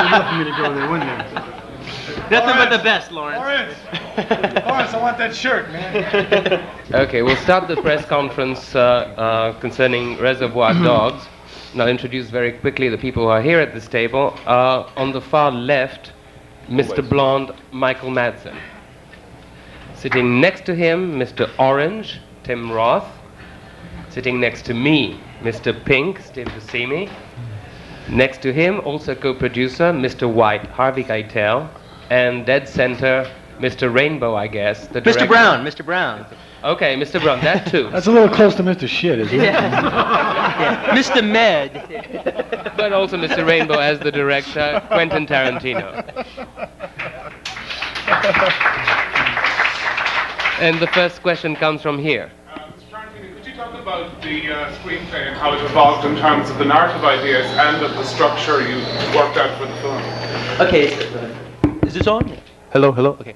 enough for me to go there, wouldn't it? Nothing but the best, Lawrence. Lawrence, I want that shirt, man. Okay, we'll start the press conference concerning Reservoir Dogs. And I'll introduce very quickly the people who are here at this table. On the far left, Mr. Blonde, Michael Madsen. Sitting next to him, Mr. Orange, Tim Roth. Sitting next to me, Mr. Pink, Steve Buscemi. Next to him, also co-producer, Mr. White, Harvey Keitel. And dead center, Mr. Rainbow, I guess. The Mr. Brown, Mr. Brown. Okay, Mr. Brown, that too. That's a little close to Mr. Shit, isn't it? Yeah. Mr. Med. But also Mr. Rainbow as the director, Quentin Tarantino. And the first question comes from here. Mr. Tarantino, could you talk about the screenplay and how it evolved in terms of the narrative ideas and of the structure you worked out for the film? Okay, is this on? Hello, hello. Okay.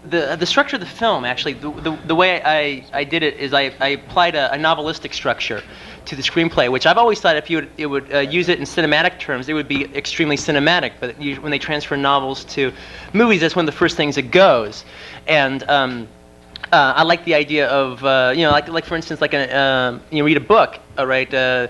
The structure of the film, actually, the way I did it is I applied a novelistic structure to the screenplay, which I've always thought if you would use it in cinematic terms, it would be extremely cinematic. But when they transfer novels to movies, that's one of the first things that goes. And I like the idea of like for instance, like you read a book, all right.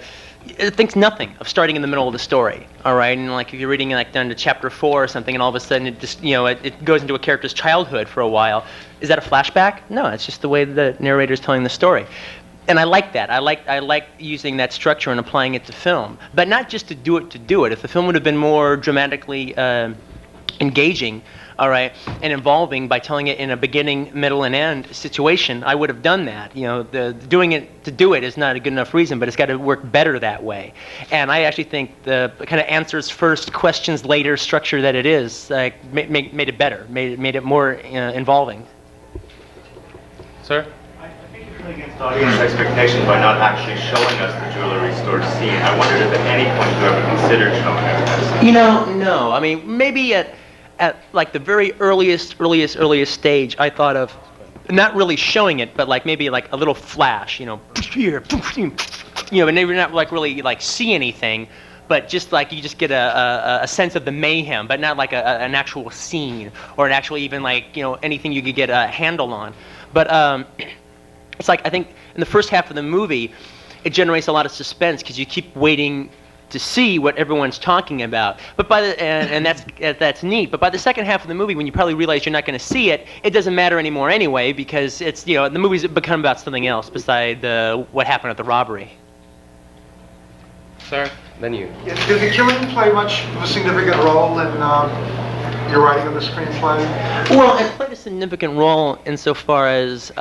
It thinks nothing of starting in the middle of the story, all right? And like if you're reading like down to chapter 4 or something, and all of a sudden it just, it goes into a character's childhood for a while. Is that a flashback? No, it's just the way the narrator's telling the story. And I like that. I like using that structure and applying it to film, but not just to do it. If the film would have been more dramatically engaging, all right, and involving by telling it in a beginning, middle, and end situation, I would have done that. Doing it to do it is not a good enough reason, but it's got to work better that way. And I actually think the kind of answers first, questions later structure that it is made it better, made it more involving. Sir? I think you're going against audience expectations by not actually showing us the jewelry store scene. I wondered if at any point you ever considered showing us. No. I mean, maybe at like the very earliest stage, I thought of not really showing it, but like maybe like a little flash, and maybe not like really like see anything, but just like you just get a sense of the mayhem, but not like an actual scene or an actual even like anything you could get a handle on. But it's like I think in the first half of the movie, it generates a lot of suspense because you keep waiting to see what everyone's talking about, but and that's neat. But by the second half of the movie, when you probably realize you're not going to see it, it doesn't matter anymore anyway, because it's the movies have become about something else beside what happened at the robbery. Sir, then you. Yeah, did the killing play much of a significant role in your writing of the screenplay? Well, it played a significant role insofar as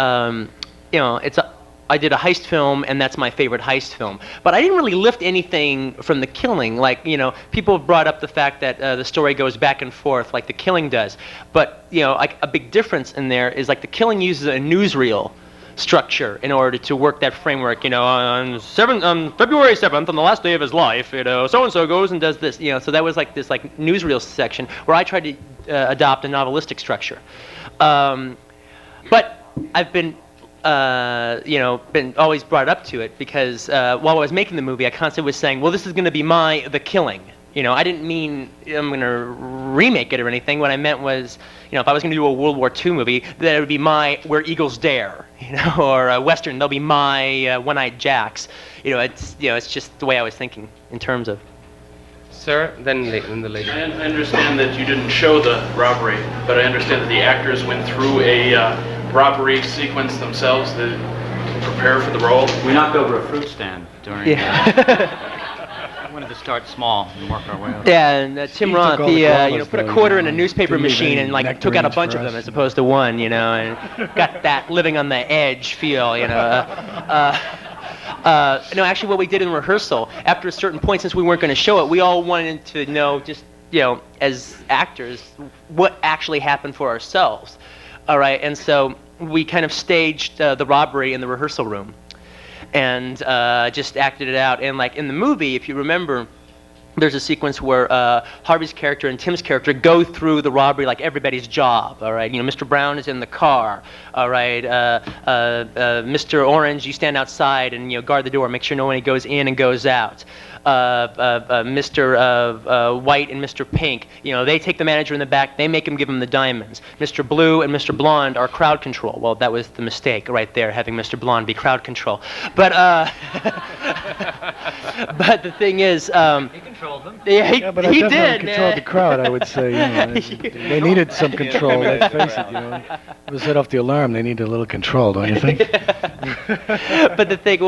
I did a heist film, and that's my favorite heist film. But I didn't really lift anything from the killing. Like, people have brought up the fact that the story goes back and forth like the killing does. But, like a big difference in there is like the killing uses a newsreel structure in order to work that framework. On February 7th, on the last day of his life, so-and-so goes and does this. So that was like this like newsreel section where I tried to adopt a novelistic structure. But I've been always brought up to it because while I was making the movie, I constantly was saying, well, this is going to be The Killing. I didn't mean I'm going to remake it or anything. What I meant was, if I was going to do a World War II movie, that it would be Where Eagles Dare, or a Western, they'll be One-Eyed Jacks. It's just the way I was thinking in terms of. Sir, then the lady. I understand that you didn't show the robbery, but I understand that the actors went through a robbery sequence themselves to prepare for the role. We knocked over a fruit stand during. Yeah. I wanted to start small and work our way up. Yeah, and Tim Roth, he put a quarter in a newspaper machine and like took out a bunch of them as opposed to one, and got that living on the edge feel, No, actually, what we did in rehearsal, after a certain point, since we weren't going to show it, we all wanted to know, just as actors, what actually happened for ourselves. All right, and so we kind of staged the robbery in the rehearsal room, and just acted it out. And like in the movie, if you remember, there's a sequence where Harvey's character and Tim's character go through the robbery like everybody's job. All right, Mr. Brown is in the car. All right, Mr. Orange, you stand outside and guard the door, make sure nobody goes in and goes out. Mr. White and Mr. Pink, they take the manager in the back, they make him give him the diamonds. Mr. Blue and Mr. Blonde are crowd control. Well, that was the mistake right there, having Mr. Blonde be crowd control. But but the thing is, He controlled them. yeah, Yeah, but I he definitely did. controlled the crowd, I would say. They needed some control, let's face it. It was set off the alarm. They needed a little control, don't you think? But the thing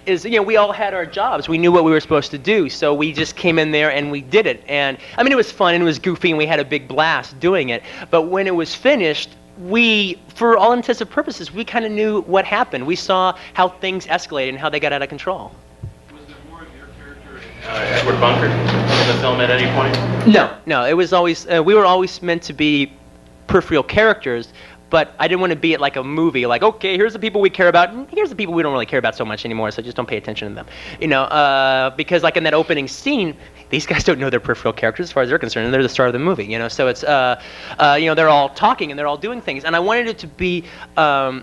is, we all had our jobs. We knew what we were supposed to do, so we just came in there and we did it. And I mean, it was fun and it was goofy and we had a big blast doing it. But when it was finished, for all intents and purposes, we kind of knew what happened. We saw how things escalated and how they got out of control. Was there more of your character Edward Bunker in the film at any point? No. It was always we were always meant to be peripheral characters. But I didn't want to be it like a movie, like, okay, here's the people we care about, and here's the people we don't really care about so much anymore, so just don't pay attention to them. Because like in that opening scene, these guys don't know their peripheral characters as far as they're concerned, and they're the star of the movie, So it's, they're all talking and they're all doing things. And I wanted it to be, a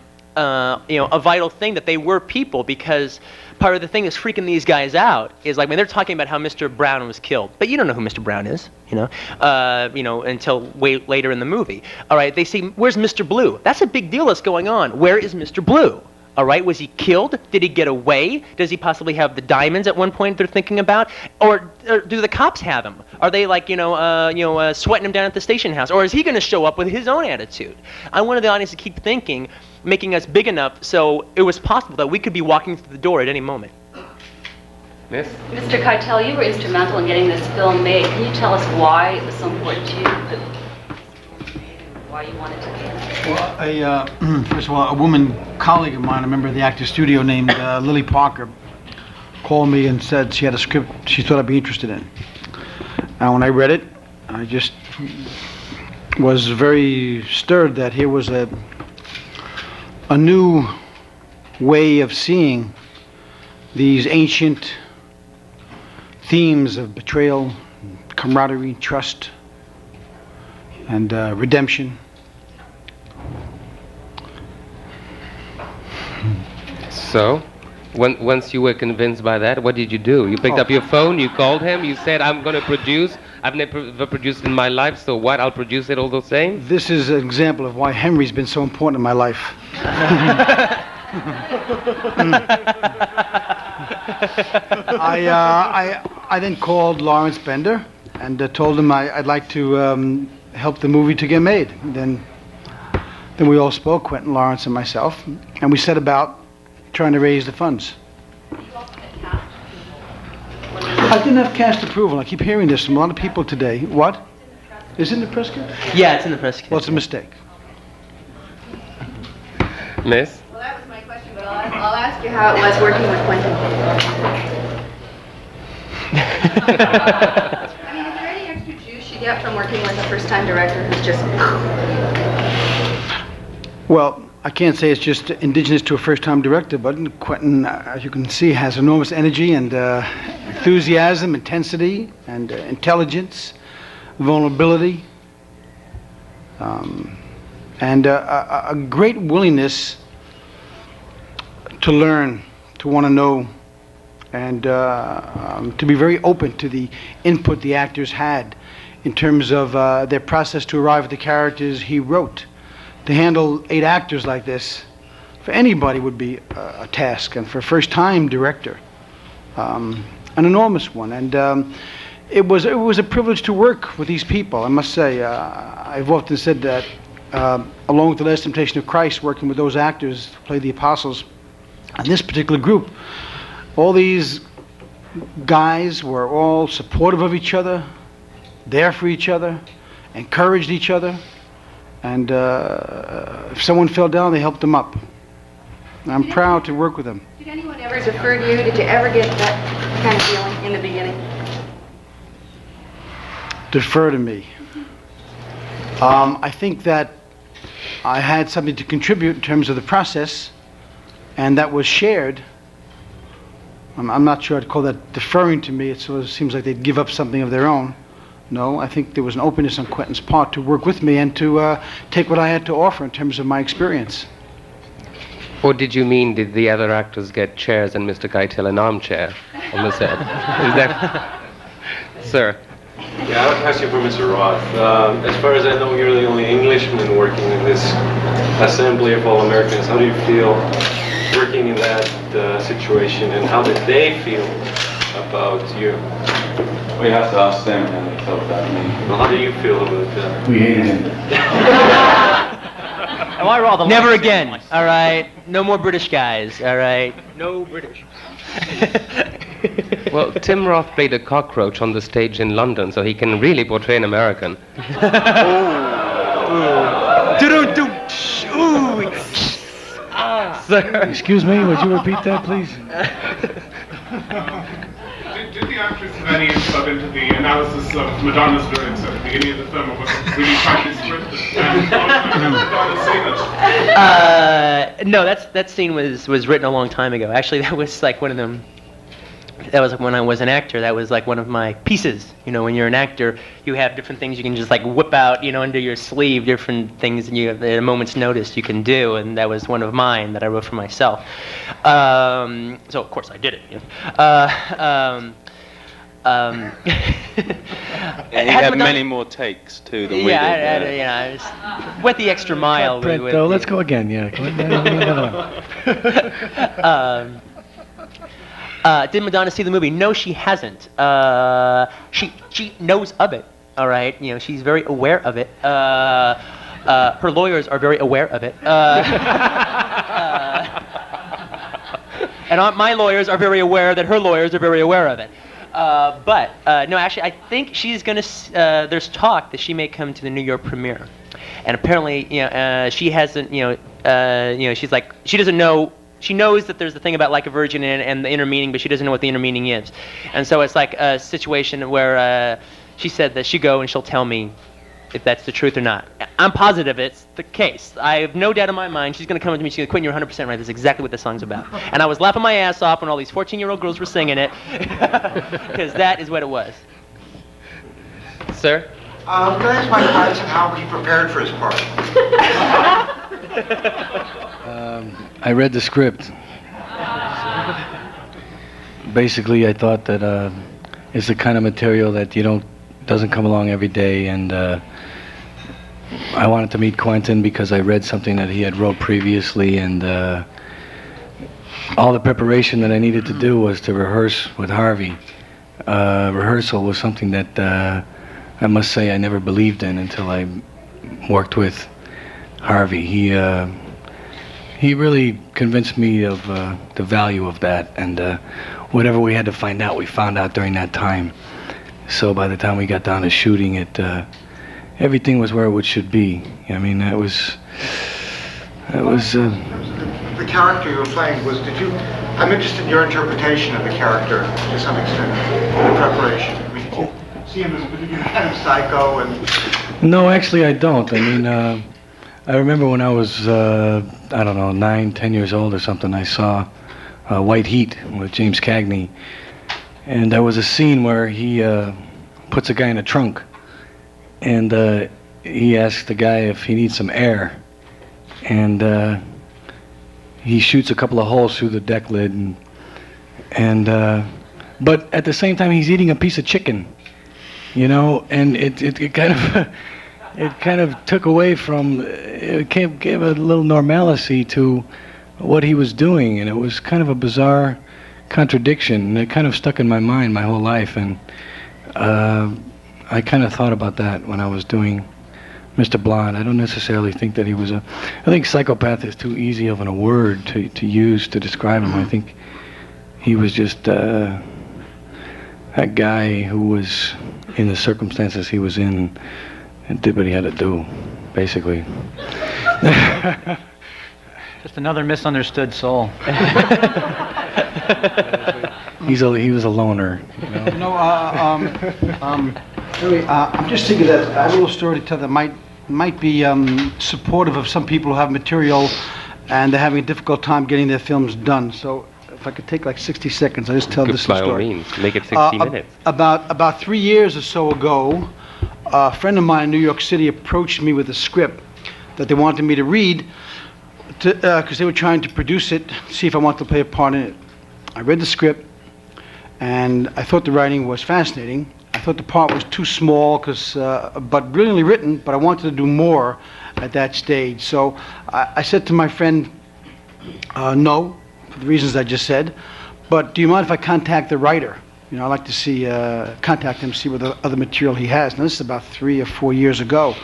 vital thing that they were people, because part of the thing that's freaking these guys out is like when they're talking about how Mr. Brown was killed, but you don't know who Mr. Brown is, until way later in the movie. All right, they say, "Where's Mr. Blue?" That's a big deal that's going on. Where is Mr. Blue? All right, was he killed? Did he get away? Does he possibly have the diamonds at one point they're thinking about? Or do the cops have him? Are they like, sweating him down at the station house? Or is he going to show up with his own attitude? I wanted the audience to keep thinking, making us big enough so it was possible that we could be walking through the door at any moment. Miss? Mr. Keitel, you were instrumental in getting this film made. Can you tell us why it was so important to you, why you wanted to be in it? Well, first of all, a woman colleague of mine, a member of the Actors Studio named Lily Parker, called me and said she had a script she thought I'd be interested in. And when I read it, I just was very stirred that here was a new way of seeing these ancient themes of betrayal, camaraderie, trust, and redemption. So, once you were convinced by that, what did you do? You picked up your phone, you called him, you said, I'm going to produce. I've never produced in my life, so what? I'll produce it all the same? This is an example of why Henry's been so important in my life. I then called Lawrence Bender and told him I'd like to help the movie to get made. Then we all spoke, Quentin, Lawrence, and myself, and we set about trying to raise the funds. I didn't have cast approval. I keep hearing this from a lot of people today. What? Is it in the press kit? Yeah, it's in the press kit. Well, it's a mistake. Miss? Well, that was my question, but I'll ask you how it was working with Quentin. I mean, is there any extra juice you get from working with a first-time director who's just... Well, I can't say it's just indigenous to a first-time director, but Quentin, as you can see, has enormous energy and enthusiasm, intensity, and intelligence, vulnerability, and a great willingness to learn, to want to know, and to be very open to the input the actors had in terms of their process to arrive at the characters he wrote. To handle 8 actors like this, for anybody would be a task, and for a first-time director, an enormous one. And it was a privilege to work with these people, I must say. I've often said that, along with The Last Temptation of Christ, working with those actors who played the apostles, and this particular group, all these guys were all supportive of each other, there for each other, encouraged each other. And if someone fell down, they helped them up. And I'm proud to work with them. Did anyone ever defer to you? Did you ever get that kind of feeling in the beginning? Defer to me. I think that I had something to contribute in terms of the process, and that was shared. I'm not sure I'd call that deferring to me. It sort of seems like they'd give up something of their own. No, I think there was an openness on Quentin's part to work with me and to take what I had to offer in terms of my experience. Or did you mean did the other actors get chairs and Mr. Keitel an armchair on the set? Is that... Sir? Yeah, I have a question for Mr. Roth. As far as I know, you're the only Englishman working in this assembly of all Americans. How do you feel working in that situation, and how did they feel about you? Well, you have to ask them how they felt about me. Well, how do you feel about that? We hated him. Never again. All right. No more British guys. All right. No British. Well, Tim Roth played a cockroach on the stage in London, so he can really portray an American. Sir. Excuse me, would you repeat that, please? Did the actress have any insight into the analysis of Madonna's lyrics at the beginning of the film, or was it really tightly scripted? And has Madonna seen it? No, that scene was written a long time ago. Actually, that was like one of them. That was like when I was an actor. That was like one of my pieces. You know, when you're an actor, you have different things you can just like whip out, you know, under your sleeve, different things, and you have at a moment's notice you can do. And that was one of mine that I wrote for myself. So of course I did it. You know. And you had many more takes too than we did. I just went the extra mile. Brent, let's go again. Yeah. Did Madonna see the movie? No, she hasn't. She knows of it. All right, you know, she's very aware of it. Her lawyers are very aware of it. And my lawyers are very aware that her lawyers are very aware of it. But no, actually, I think she's gonna. There's talk that she may come to the New York premiere, and apparently, you know, she hasn't. You know, she's like she doesn't know. She knows that there's the thing about like a virgin and the inner meaning, but she doesn't know what the inner meaning is. And so it's like a situation where she said that she'll go and she'll tell me if that's the truth or not. I'm positive it's the case. I have no doubt in my mind she's going to come to me, she's going to, Quentin, you're 100% right, that's exactly what this song's about. And I was laughing my ass off when all these 14-year-old girls were singing it, because that is what it was. Sir? Can I ask Mike Tyson how he prepared for his part? I read the script. Basically, I thought that it's the kind of material that doesn't come along every day, and I wanted to meet Quentin because I read something that he had wrote previously, and all the preparation that I needed to do was to rehearse with Harvey. Rehearsal was something that I must say I never believed in until I worked with Harvey. He really convinced me of the value of that, and whatever we had to find out, we found out during that time. So by the time we got down to shooting it, everything was where it should be. I mean, that was. The character you were playing I'm interested in your interpretation of the character to some extent, the preparation. I mean, did you see him as kind of psycho and... No, actually I don't. I mean, I remember when I was, I don't know, 9, 10 years old or something, I saw White Heat with James Cagney. And there was a scene where he puts a guy in a trunk, and he asks the guy if he needs some air. And he shoots a couple of holes through the deck lid, but at the same time he's eating a piece of chicken, you know, and it kind of it kind of took away from, it gave a little normalcy to what he was doing, and it was kind of a bizarre contradiction, and it kind of stuck in my mind my whole life, and I kind of thought about that when I was doing Mr. Blonde. I don't necessarily think that he was I think psychopath is too easy of a word to use to describe him. I think he was just a guy who was in the circumstances he was in and did what he had to do, basically. Just another misunderstood soul. He was a loner. You know? I'm just thinking that a little story to tell that might be supportive of some people who have material and they're having a difficult time getting their films done. So if I could take like 60 seconds, I'll just tell this story. By all means, make it 60 minutes. About 3 years or so ago, a friend of mine in New York City approached me with a script that they wanted me to read because they were trying to produce it, see if I wanted to play a part in it. I read the script, and I thought the writing was fascinating. I thought the part was too small, but brilliantly written, but I wanted to do more at that stage. So I said to my friend, no, for the reasons I just said, but do you mind if I contact the writer? You know, I'd like to see, contact him, see what other material he has. Now, this is about 3 or 4 years ago.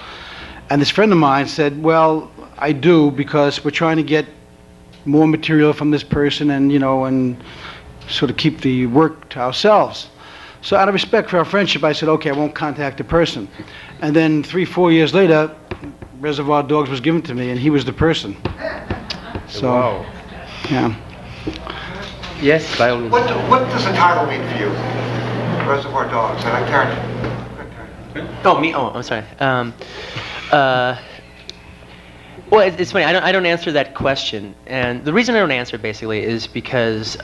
And this friend of mine said, well, I do, because we're trying to get more material from this person and, you know, and sort of keep the work to ourselves. So out of respect for our friendship, I said, okay, I won't contact the person. And then 3, 4 years later, Reservoir Dogs was given to me, and he was the person. So, wow. Yeah. Yes, by all means. What does the title mean for you? Reservoir Dogs. And I can't. Oh, me? Oh, I'm sorry. Well, it's funny. I don't answer that question, and the reason I don't answer it basically is because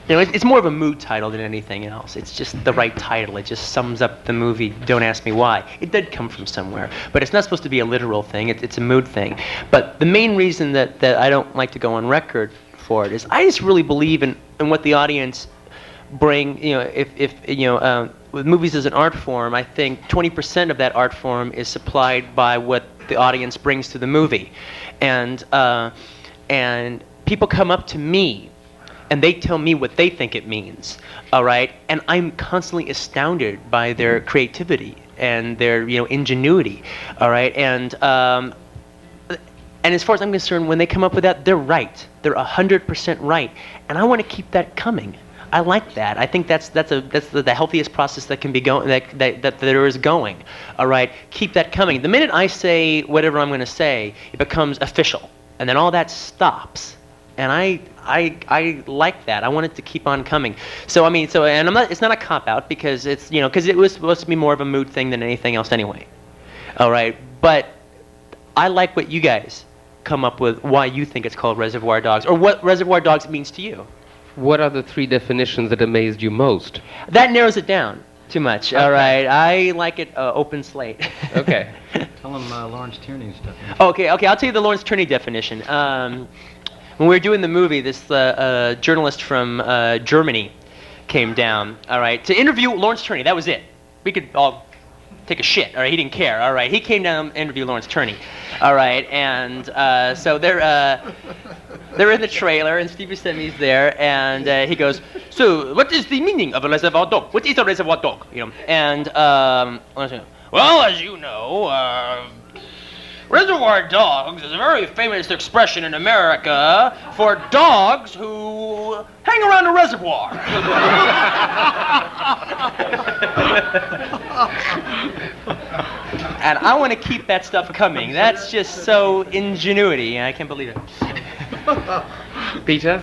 you know, it's more of a mood title than anything else. It's just the right title. It just sums up the movie. Don't ask me why. It did come from somewhere, but it's not supposed to be a literal thing. It's a mood thing. But the main reason that I don't like to go on record for it is I just really believe in what the audience bring. You know, if you know, with movies as an art form, I think 20% of that art form is supplied by what the audience brings to the movie, and people come up to me and they tell me what they think it means, all right? And I'm constantly astounded by their creativity and their, you know, ingenuity, all right? And as far as I'm concerned, when they come up with that, they're right. They're 100% right, and I want to keep that coming. I like that. I think that's the healthiest process that can be going, that there is going, all right? Keep that coming. The minute I say whatever I'm going to say, it becomes official, and then all that stops. And I like that. I want it to keep on coming. So I mean, and I'm not. It's not a cop out because it's, you know, because it was supposed to be more of a mood thing than anything else anyway. All right, but I like what you guys come up with. Why you think it's called Reservoir Dogs, or what Reservoir Dogs means to you? What are the 3 definitions that amazed you most? That narrows it down too much. Okay. All right, I like it open slate. Okay. Tell them Lawrence Tierney's definition. Okay. I'll tell you the Lawrence Tierney definition. When we were doing the movie, this journalist from Germany came down, all right, to interview Lawrence Tierney. That was it. We could all take a shit, all right? He didn't care, all right? He came down to interview Lawrence Tierney, all right? And so they're in the trailer, and Steve Buscemi's there, and he goes, so what is the meaning of a reservoir dog? What is a reservoir dog? You know, and well, as you know, Reservoir Dogs is a very famous expression in America for dogs who hang around a reservoir. And I want to keep that stuff coming. That's just so ingenuity. I can't believe it. Peter?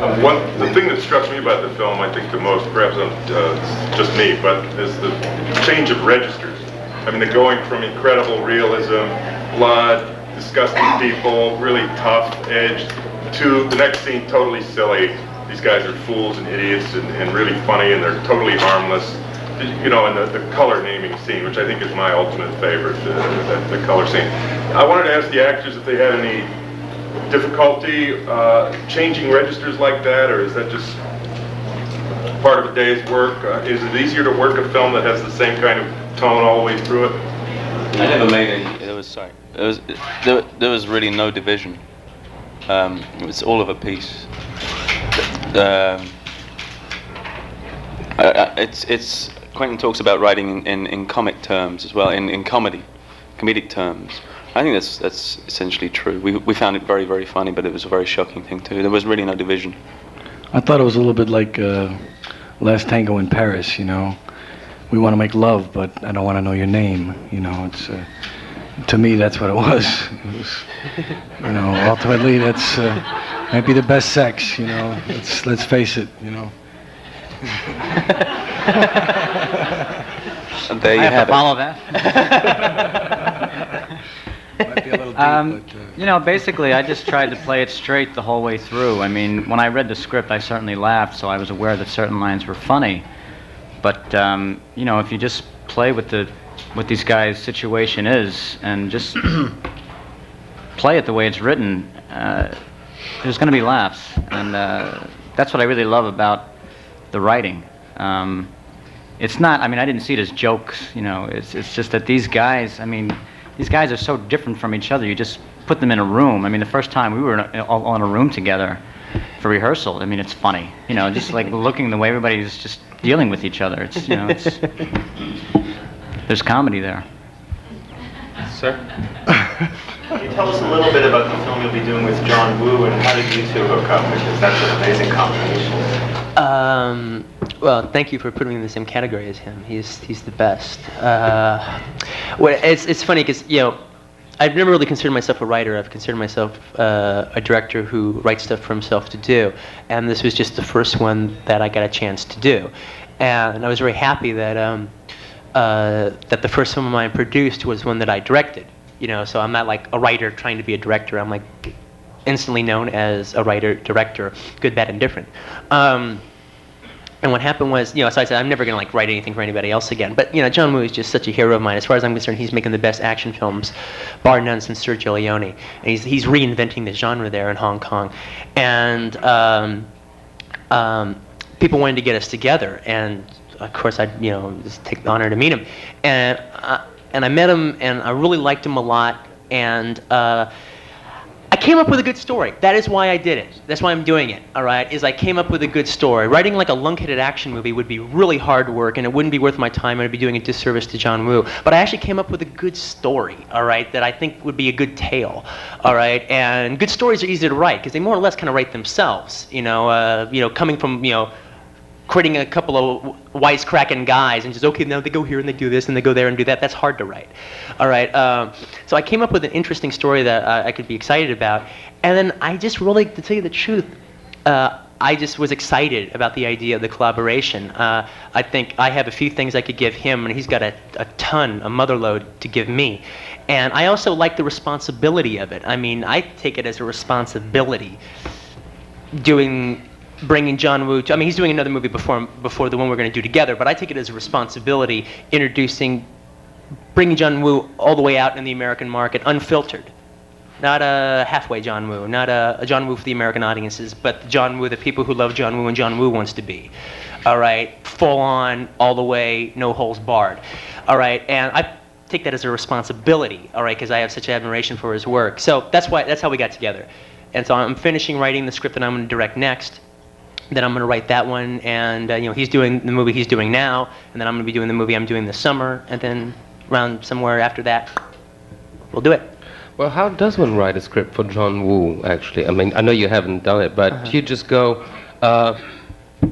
The thing that struck me about the film, I think the most, perhaps just me, but is the change of registers. I mean, they're going from incredible realism, blood, disgusting people, really tough, edged, to the next scene, totally silly. These guys are fools and idiots and really funny, and they're totally harmless. You know, and the color naming scene, which I think is my ultimate favorite, the color scene. I wanted to ask the actors if they had any difficulty changing registers like that, or is that just part of a day's work? Is it easier to work a film that has the same kind of tone all the way through it? I never made any. There was really no division. It was all of a piece. It's Quentin talks about writing in comic terms as well, in comedic terms. I think that's essentially true. We found it very, very funny, but it was a very shocking thing too. There was really no division. I thought it was a little bit like Last Tango in Paris, you know. We want to make love, but I don't want to know your name, you know. It's to me, that's what it was. It was, you know, ultimately, that's might be the best sex, you know. Let's face it, you know. And there you have to it. follow that. Might be a little deep, but, you know, basically, I just tried to play it straight the whole way through. I mean, when I read the script, I certainly laughed, so I was aware that certain lines were funny. But you know, if you just play with what these guys' situation is, and just play it the way it's written, there's going to be laughs, and that's what I really love about the writing. It's not, I mean, I didn't see it as jokes, you know, it's just that these guys, I mean, these guys are so different from each other. You just put them in a room. I mean, the first time we were all in a room together for rehearsal, I mean, it's funny, you know, just like looking the way everybody's just dealing with each other. It's, you know, it's, there's comedy there. Sir? Can you tell us a little bit about the film you'll be doing with John Woo, and how did you two hook up? Because that's an amazing combination. Well, thank you for putting me in the same category as him. He's the best. Well, it's funny because, you know, I've never really considered myself a writer. I've considered myself a director who writes stuff for himself to do, and this was just the first one that I got a chance to do, and I was very happy that that the first film of mine produced was one that I directed. You know, so I'm not like a writer trying to be a director. I'm like instantly known as a writer, director, good, bad, and different. And what happened was, you know, so I said, I'm never going to like write anything for anybody else again. But, you know, John Woo is just such a hero of mine. As far as I'm concerned, he's making the best action films, bar none, since Sergio Leone. And he's reinventing the genre there in Hong Kong. And people wanted to get us together. And, of course, I'd, you know, just take the honor to meet him. And I met him, and I really liked him a lot. And I came up with a good story. That is why I did it. That's why I'm doing it, all right, is I came up with a good story. Writing like a lunk-headed action movie would be really hard work, and it wouldn't be worth my time, and I'd be doing a disservice to John Woo. But I actually came up with a good story, all right, that I think would be a good tale, all right? And good stories are easy to write, because they more or less kind of write themselves, you know, coming from, you know, creating a couple of wisecracking guys and just, okay, now they go here and they do this and they go there and do that. That's hard to write. All right. So I came up with an interesting story that I could be excited about. And then I just really, to tell you the truth, I just was excited about the idea of the collaboration. I think I have a few things I could give him, and he's got a ton, a motherload to give me. And I also like the responsibility of it. I mean, I take it as a responsibility bringing John Woo to, I mean, he's doing another movie before the one we're going to do together, but I take it as a responsibility bringing John Woo all the way out in the American market, unfiltered. Not a halfway John Woo, not a John Woo for the American audiences, but John Woo, the people who love John Woo and John Woo wants to be. All right, full on, all the way, no holes barred. All right, and I take that as a responsibility, all right, because I have such admiration for his work. So that's how we got together. And so I'm finishing writing the script that I'm going to direct next. Then I'm going to write that one, and you know, he's doing the movie he's doing now, and then I'm going to be doing the movie I'm doing this summer, and then around somewhere after that, we'll do it. Well, how does one write a script for John Woo, actually? I mean, I know you haven't done it, but you just go,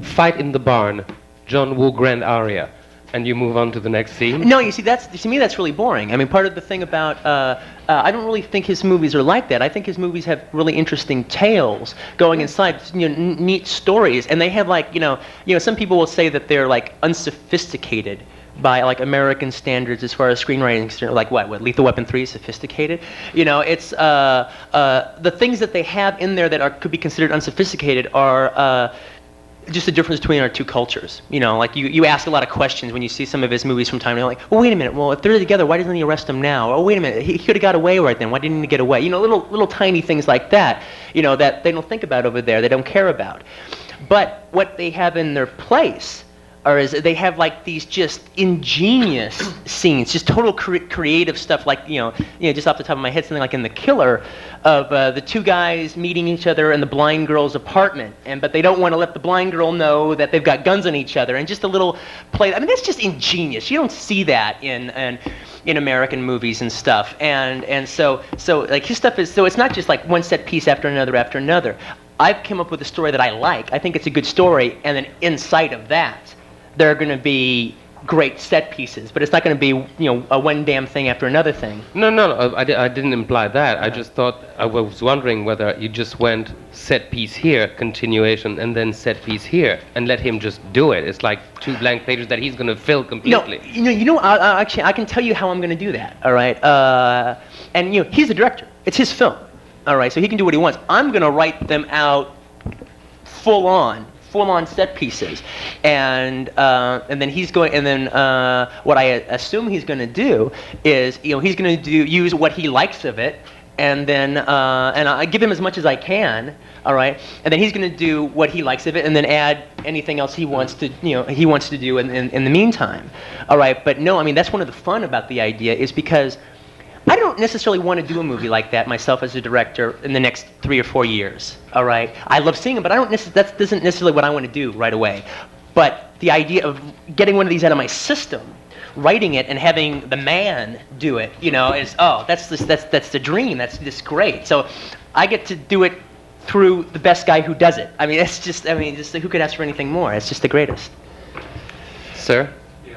fight in the barn, John Woo grand aria, and you move on to the next scene? No, you see, to me that's really boring. I mean, part of the thing about, I don't really think his movies are like that. I think his movies have really interesting tales going inside, you know, neat stories, and they have like, you know, some people will say that they're like unsophisticated by like American standards as far as screenwriting, like what Lethal Weapon 3 is sophisticated. You know, it's the things that they have in there that could be considered unsophisticated are just the difference between our two cultures. You know, like you ask a lot of questions when you see some of his movies from time to time, like, well, wait a minute, well, if they're together, why doesn't he arrest him now? Oh, wait a minute, he could have got away right then, why didn't he get away? You know, little tiny things like that, you know, that they don't think about over there, they don't care about. But what they have in their place is they have like these just ingenious scenes, just total creative stuff, like, you know, just off the top of my head, something like in The Killer, of the two guys meeting each other in the blind girl's apartment, but they don't want to let the blind girl know that they've got guns on each other, and just a little play. I mean, that's just ingenious. You don't see that in American movies and stuff, and so like his stuff is, so it's not just like one set piece after another. I've come up with a story that I like. I think it's a good story, and then inside of that, there are going to be great set pieces, but it's not going to be, you know, a one damn thing after another thing. No, I didn't imply that. I just thought, I was wondering whether you just went set piece here, continuation, and then set piece here, and let him just do it. It's like two blank pages that he's going to fill completely. No, actually, I can tell you how I'm going to do that, all right? And, you know, he's the director. It's his film, all right? So he can do what he wants. I'm going to write them out full on set pieces, and then he's going, and then what I assume he's going to do is, you know, he's going to use what he likes of it, and then I give him as much as I can, all right, and then he's going to do what he likes of it, and then add anything else he wants to, he wants to do in the meantime, all right. But no, I mean that's one of the fun about the idea is because I don't necessarily want to do a movie like that myself as a director in the next 3 or 4 years, all right. I love seeing them, but that isn't necessarily what I want to do right away. But the idea of getting one of these out of my system, writing it and having the man do it, is that's the dream. That's just great. So I get to do it through the best guy who does it. I mean, it's just who could ask for anything more? It's just the greatest. Sir,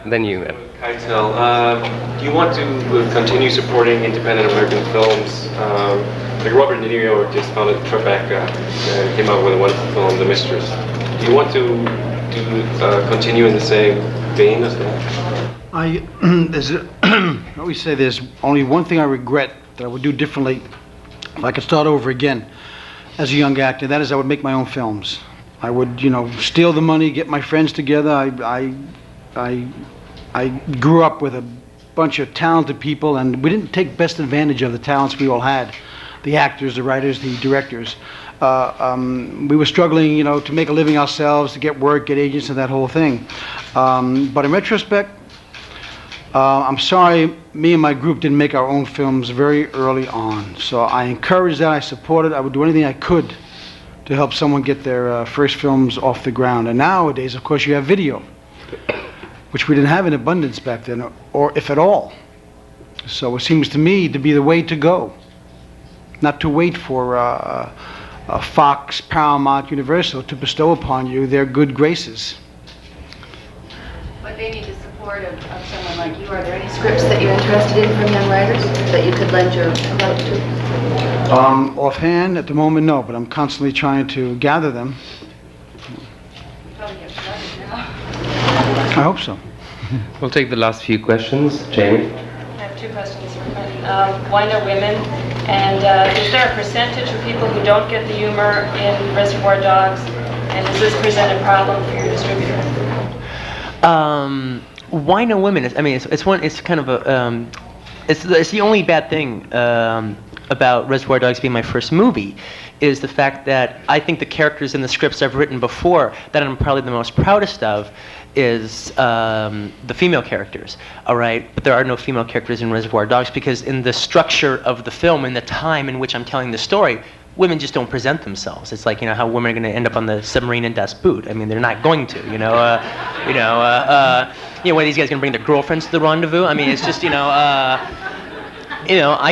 then you. Keitel, do you want to continue supporting independent American films? Like Robert De Niro just founded Tribeca, came out with a wonderful film, The Mistress. Do you want to continue in the same vein as that? I always say there's only one thing I regret that I would do differently if I could start over again as a young actor. That is, I would make my own films. I would, steal the money, get my friends together. I grew up with a bunch of talented people, and we didn't take best advantage of the talents we all had, the actors, the writers, the directors. We were struggling, to make a living ourselves, to get work, get agents, and that whole thing. But in retrospect, I'm sorry me and my group didn't make our own films very early on. So I encourage that, I support it. I would do anything I could to help someone get their first films off the ground. And nowadays, of course, you have video, which we didn't have in abundance back then, or if at all. So it seems to me to be the way to go, not to wait for Fox, Paramount, Universal to bestow upon you their good graces. But they need the support of someone like you. Are there any scripts that you're interested in from young writers that you could lend your vote to? Offhand, at the moment, no, but I'm constantly trying to gather them. Probably get flooded now. I hope so. We'll take the last few questions. Jamie? I have 2 questions for Quentin. Why no women? And is there a percentage of people who don't get the humor in Reservoir Dogs? And does this present a problem for your distributor? Why no women? It's kind of a, it's the only bad thing about Reservoir Dogs being my first movie, is the fact that I think the characters in the scripts I've written before that I'm probably the most proudest of is the female characters, all right? But there are no female characters in Reservoir Dogs because in the structure of the film, in the time in which I'm telling the story, women just don't present themselves. It's like, how women are going to end up on the submarine in Das Boot. I mean, they're not going to, when are these guys going to bring their girlfriends to the rendezvous? I mean, it's just, I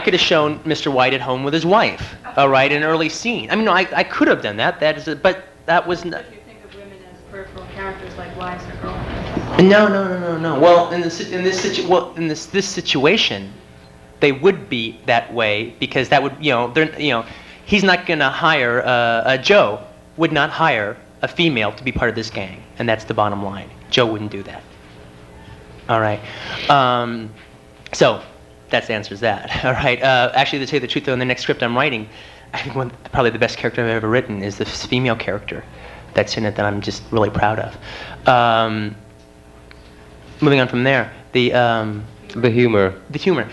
could have shown Mr. White at home with his wife, all right, in an early scene. I mean, no, I could have done that. But that was not. If you think of women as peripheral characters like wives or girlfriends. No. Well, in this situation, they would be that way because that would, he's not going to hire Joe would not hire a female to be part of this gang, and that's the bottom line. Joe wouldn't do that. All right. So that answers that. All right. Actually, to tell you the truth, though, in the next script I'm writing, I think probably the best character I've ever written is this female character that's in it that I'm just really proud of. Moving on from there, the humor. The humor.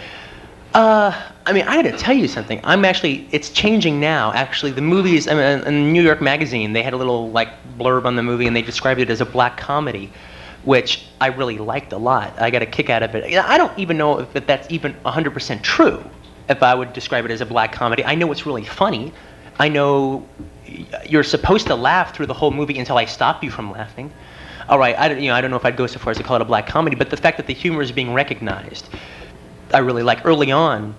I mean, I got to tell you something. It's changing now. Actually, the movies, in New York Magazine, they had a little blurb on the movie, and they described it as a black comedy, which I really liked a lot. I got a kick out of it. I don't even know if that's even 100% true, if I would describe it as a black comedy. I know it's really funny. I know you're supposed to laugh through the whole movie until I stop you from laughing. All right, I don't know if I'd go so far as to call it a black comedy, but the fact that the humor is being recognized, I really like. Early on,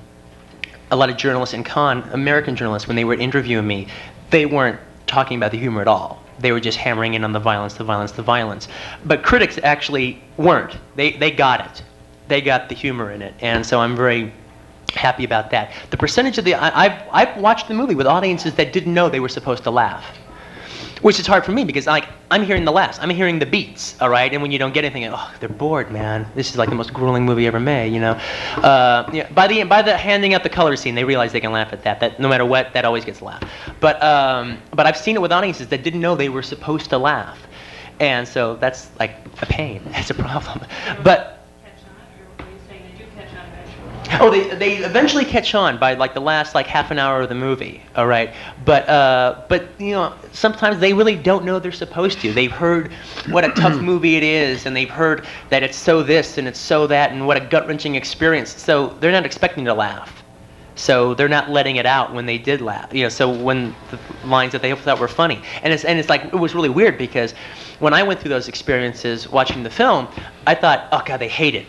a lot of journalists in Cannes, American journalists, when they were interviewing me, they weren't talking about the humor at all. They were just hammering in on the violence. But critics actually weren't. They got it. They got the humor in it, and so I'm very happy about that. The percentage of I've watched the movie with audiences that didn't know they were supposed to laugh, which is hard for me because I'm hearing the laughs, I'm hearing the beats, all right? And when you don't get anything, they're bored, man. This is like the most grueling movie ever made, By the handing out the color scene, they realize they can laugh at that. That no matter what, that always gets laughed. But I've seen it with audiences that didn't know they were supposed to laugh, and so that's like a pain. That's a problem. But Oh, they eventually catch on by like the last like half an hour of the movie. All right, but you know, sometimes they really don't know they're supposed to. They've heard what a tough movie it is, and they've heard that it's so this and it's so that, and what a gut-wrenching experience. So they're not expecting to laugh. So they're not letting it out when they did laugh. You know, so when the lines that they thought were funny, and it's like, it was really weird because when I went through those experiences watching the film, I thought, oh God, they hate it,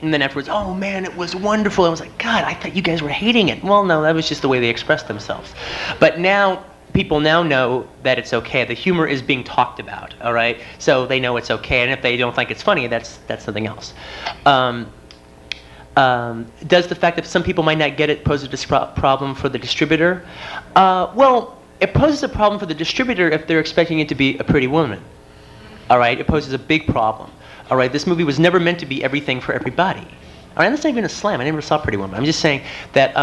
and then afterwards, oh man, it was wonderful. I was like, God, I thought you guys were hating it. Well, no, that was just the way they expressed themselves. But now people now know that it's okay. The humor is being talked about. All right, so they know it's okay, and if they don't think it's funny, that's something else. Does the fact that some people might not get it pose a problem for the distributor? Well, it poses a problem for the distributor if they're expecting it to be a pretty woman. All right, it poses a big problem. All right, this movie was never meant to be everything for everybody. All right, that's not even a slam. I never saw Pretty Woman. I'm just saying that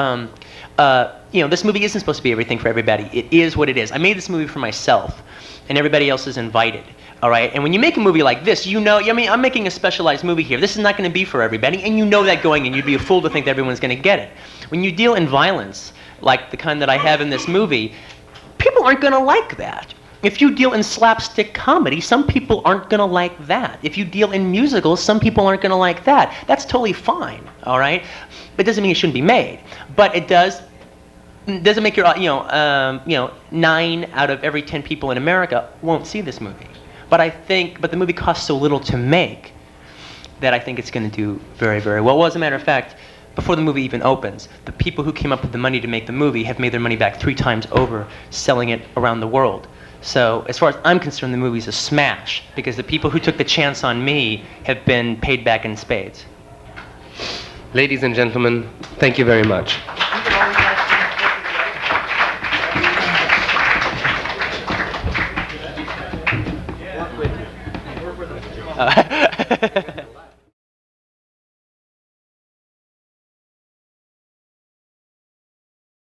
you know, this movie isn't supposed to be everything for everybody. It is what it is. I made this movie for myself, and everybody else is invited. All right, and when you make a movie like this, you know, I mean, I'm making a specialized movie here. This is not going to be for everybody, and you know that going in. You'd be a fool to think that everyone's going to get it. When you deal in violence, like the kind that I have in this movie, people aren't going to like that. If you deal in slapstick comedy, some people aren't going to like that. If you deal in musicals, some people aren't going to like that. That's totally fine, all right? It doesn't mean it shouldn't be made, but it doesn't make your, you know, 9 out of every 10 people in America won't see this movie. But the movie costs so little to make that I think it's going to do very, very well. Well, as a matter of fact, before the movie even opens, the people who came up with the money to make the movie have made their money back 3 times over, selling it around the world. So as far as I'm concerned, the movie's a smash, because the people who took the chance on me have been paid back in spades. Ladies and gentlemen, thank you very much. Work with you.